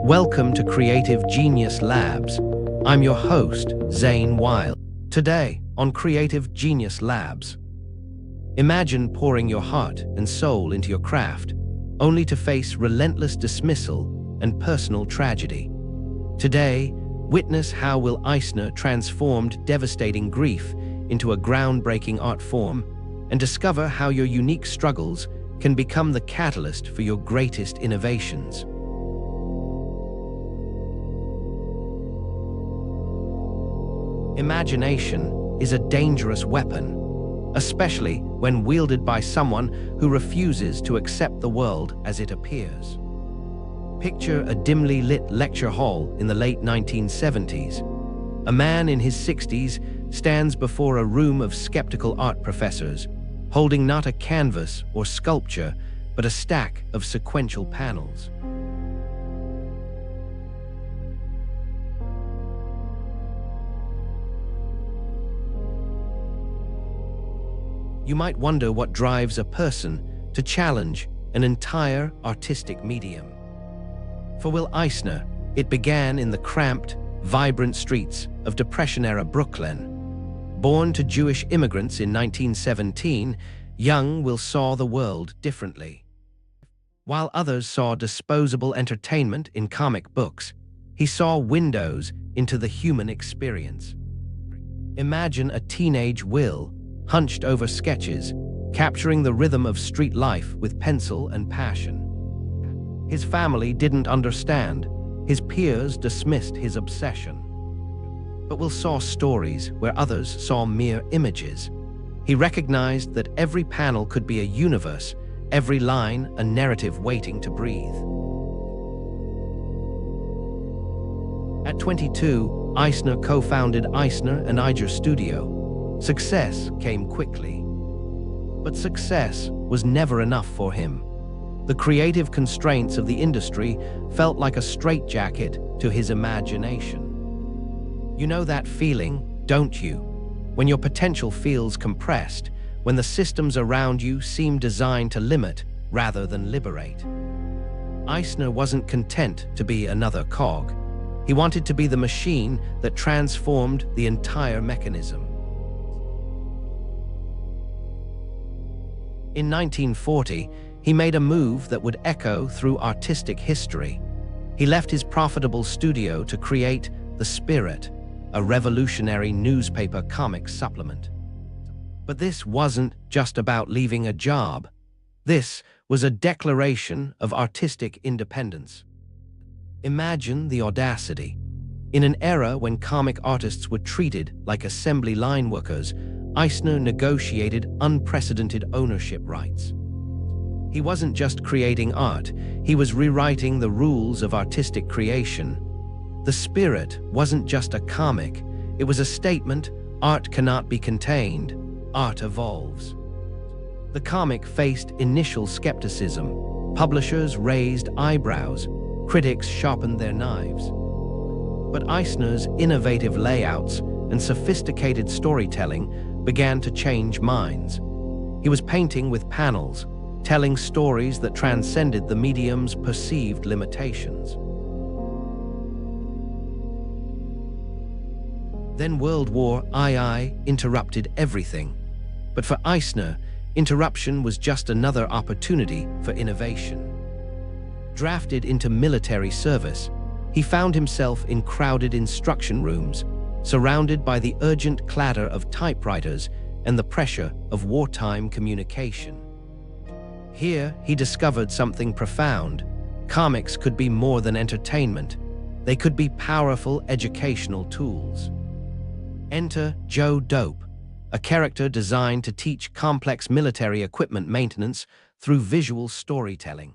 Welcome to Creative Genius Labs. I'm your host, Zane Wild. Today, on Creative Genius Labs, imagine pouring your heart and soul into your craft, only to face relentless dismissal and personal tragedy. Today, witness how Will Eisner transformed devastating grief into a groundbreaking art form, and discover how your unique struggles can become the catalyst for your greatest innovations. Imagination is a dangerous weapon, especially when wielded by someone who refuses to accept the world as it appears. Picture a dimly lit lecture hall in the late 1970s. A man in his 60s stands before a room of skeptical art professors, holding not a canvas or sculpture, but a stack of sequential panels. You might wonder what drives a person to challenge an entire artistic medium. For Will Eisner, it began in the cramped, vibrant streets of Depression-era Brooklyn. Born to Jewish immigrants in 1917, young Will saw the world differently. While others saw disposable entertainment in comic books, he saw windows into the human experience. Imagine a teenage Will, hunched over sketches, capturing the rhythm of street life with pencil and passion. His family didn't understand. His peers dismissed his obsession. But Will saw stories where others saw mere images. He recognized that every panel could be a universe, every line a narrative waiting to breathe. At 22, Eisner co-founded Eisner and Eiger Studio. Success came quickly. But success was never enough for him. The creative constraints of the industry felt like a straitjacket to his imagination. You know that feeling, don't you? When your potential feels compressed, when the systems around you seem designed to limit rather than liberate. Eisner wasn't content to be another cog. He wanted to be the machine that transformed the entire mechanism. In 1940, he made a move that would echo through artistic history. He left his profitable studio to create The Spirit, a revolutionary newspaper comic supplement. But this wasn't just about leaving a job. This was a declaration of artistic independence. Imagine the audacity. In an era when comic artists were treated like assembly line workers, Eisner negotiated unprecedented ownership rights. He wasn't just creating art, he was rewriting the rules of artistic creation. The Spirit wasn't just a comic, it was a statement: art cannot be contained, art evolves. The comic faced initial skepticism. Publishers raised eyebrows, critics sharpened their knives. But Eisner's innovative layouts and sophisticated storytelling began to change minds. He was painting with panels, telling stories that transcended the medium's perceived limitations. Then World War II interrupted everything. But for Eisner, interruption was just another opportunity for innovation. Drafted into military service, he found himself in crowded instruction rooms, surrounded by the urgent clatter of typewriters and the pressure of wartime communication. Here, he discovered something profound. Comics could be more than entertainment. They could be powerful educational tools. Enter Joe Dope, a character designed to teach complex military equipment maintenance through visual storytelling.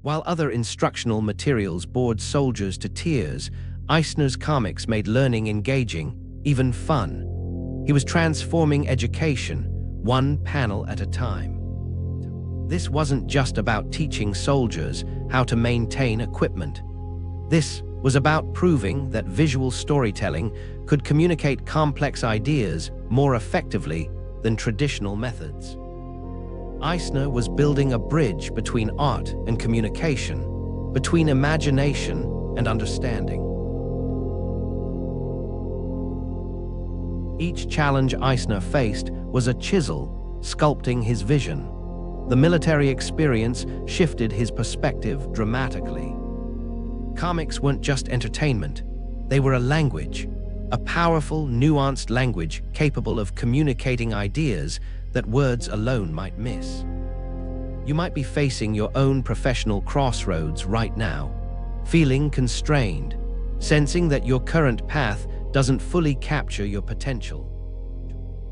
While other instructional materials bored soldiers to tears, Eisner's comics made learning engaging, even fun. He was transforming education, one panel at a time. This wasn't just about teaching soldiers how to maintain equipment. This was about proving that visual storytelling could communicate complex ideas more effectively than traditional methods. Eisner was building a bridge between art and communication, between imagination and understanding. Each challenge Eisner faced was a chisel sculpting his vision. The military experience shifted his perspective dramatically. Comics weren't just entertainment, they were a language, a powerful, nuanced language capable of communicating ideas that words alone might miss. You might be facing your own professional crossroads right now, feeling constrained, sensing that your current path doesn't fully capture your potential.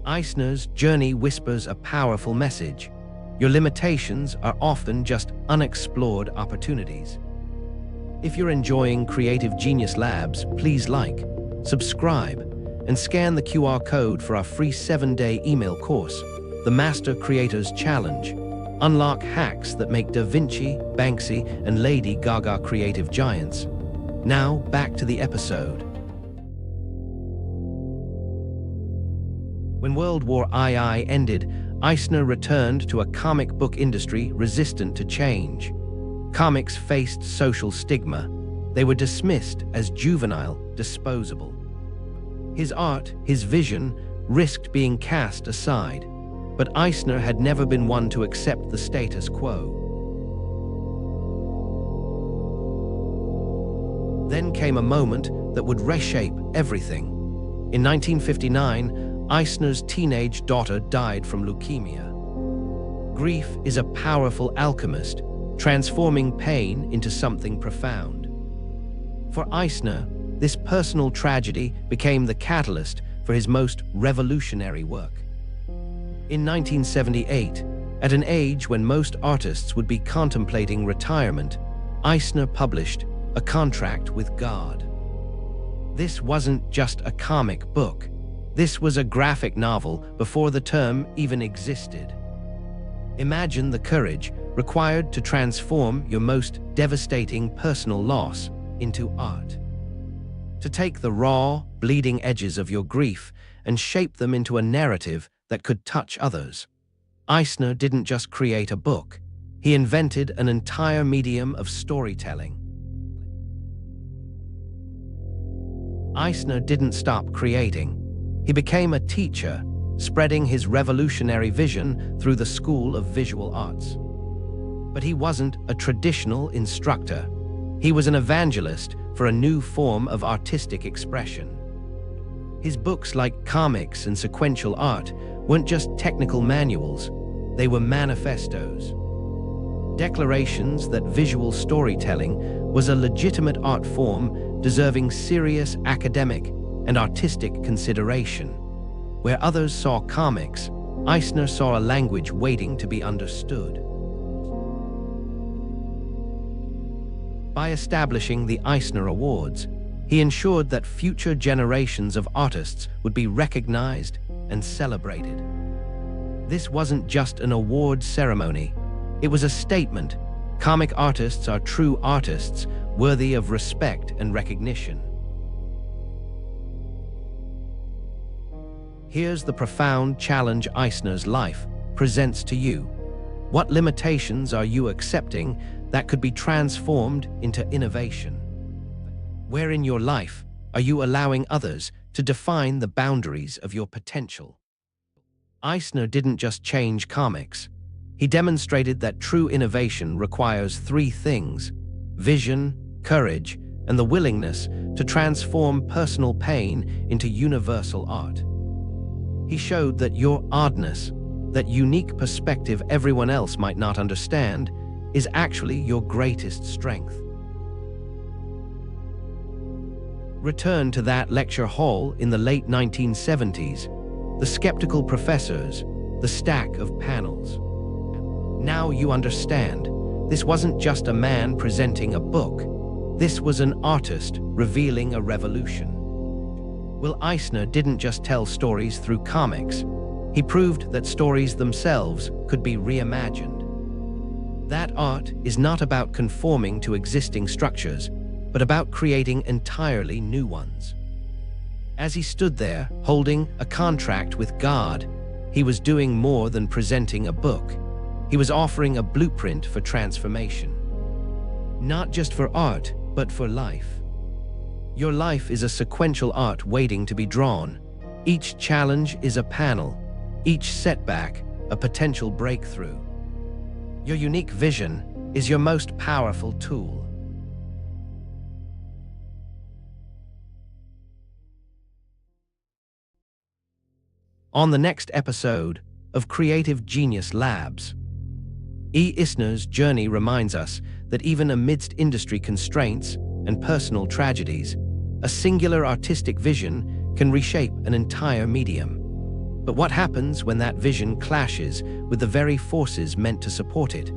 Eisner's journey whispers a powerful message. Your limitations are often just unexplored opportunities. If you're enjoying Creative Genius Labs, please like, subscribe, and scan the QR code for our free 7-day email course, The Master Creators Challenge. Unlock hacks that make Da Vinci, Banksy, and Lady Gaga creative giants. Now, back to the episode. When World War II ended, Eisner returned to a comic book industry resistant to change. Comics faced social stigma. They were dismissed as juvenile, disposable. His art, his vision, risked being cast aside. But Eisner had never been one to accept the status quo. Then came a moment that would reshape everything. In 1959, Eisner's teenage daughter died from leukemia. Grief is a powerful alchemist, transforming pain into something profound. For Eisner, this personal tragedy became the catalyst for his most revolutionary work. In 1978, at an age when most artists would be contemplating retirement, Eisner published A Contract with God. This wasn't just a comic book. This was a graphic novel before the term even existed. Imagine the courage required to transform your most devastating personal loss into art. To take the raw, bleeding edges of your grief and shape them into a narrative that could touch others. Eisner didn't just create a book, he invented an entire medium of storytelling. Eisner didn't stop creating. He became a teacher, spreading his revolutionary vision through the School of Visual Arts. But he wasn't a traditional instructor. He was an evangelist for a new form of artistic expression. His books, like comics and sequential art, weren't just technical manuals, they were manifestos. Declarations that visual storytelling was a legitimate art form deserving serious academic and artistic consideration. Where others saw comics, Eisner saw a language waiting to be understood. By establishing the Eisner Awards, he ensured that future generations of artists would be recognized and celebrated. This wasn't just an award ceremony, it was a statement. Comic artists are true artists, worthy of respect and recognition. Here's the profound challenge Eisner's life presents to you. What limitations are you accepting that could be transformed into innovation? Where in your life are you allowing others to define the boundaries of your potential? Eisner didn't just change comics. He demonstrated that true innovation requires three things: vision, courage, and the willingness to transform personal pain into universal art. He showed that your oddness, that unique perspective everyone else might not understand, is actually your greatest strength. Return to that lecture hall in the late 1970s, the skeptical professors, the stack of panels. Now you understand, this wasn't just a man presenting a book. This was an artist revealing a revolution. Will Eisner didn't just tell stories through comics. He proved that stories themselves could be reimagined. That art is not about conforming to existing structures, but about creating entirely new ones. As he stood there, holding a contract with God, he was doing more than presenting a book. He was offering a blueprint for transformation. not just for art, but for life. Your life is a sequential art waiting to be drawn. Each challenge is a panel, each setback a potential breakthrough. Your unique vision is your most powerful tool. On the next episode of Creative Genius Labs, E. Eisner's journey reminds us that even amidst industry constraints and personal tragedies, a singular artistic vision can reshape an entire medium. But what happens when that vision clashes with the very forces meant to support it?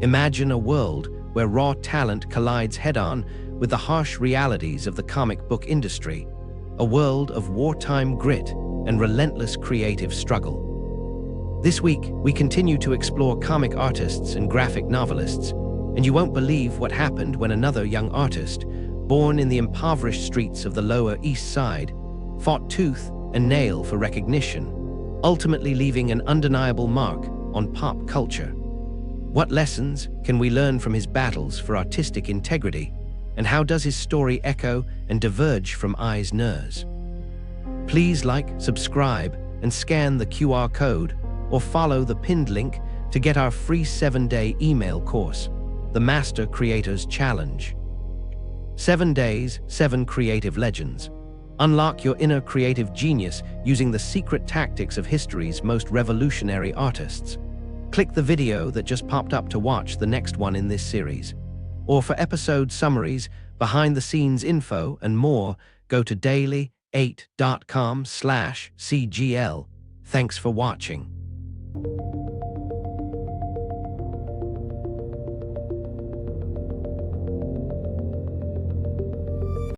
Imagine a world where raw talent collides head-on with the harsh realities of the comic book industry, a world of wartime grit and relentless creative struggle. This week, we continue to explore comic artists and graphic novelists, and you won't believe what happened when another young artist, born in the impoverished streets of the Lower East Side, fought tooth and nail for recognition, ultimately leaving an undeniable mark on pop culture. What lessons can we learn from his battles for artistic integrity, and how does his story echo and diverge from Eisner's? Please like, subscribe, and scan the QR code, or follow the pinned link to get our free 7-day email course, The Master Creators Challenge. 7 days, 7 creative legends. Unlock your inner creative genius using the secret tactics of history's most revolutionary artists. Click the video that just popped up to watch the next one in this series. Or for episode summaries, behind-the-scenes info, and more, go to daily8.com/CGL. Thanks for watching.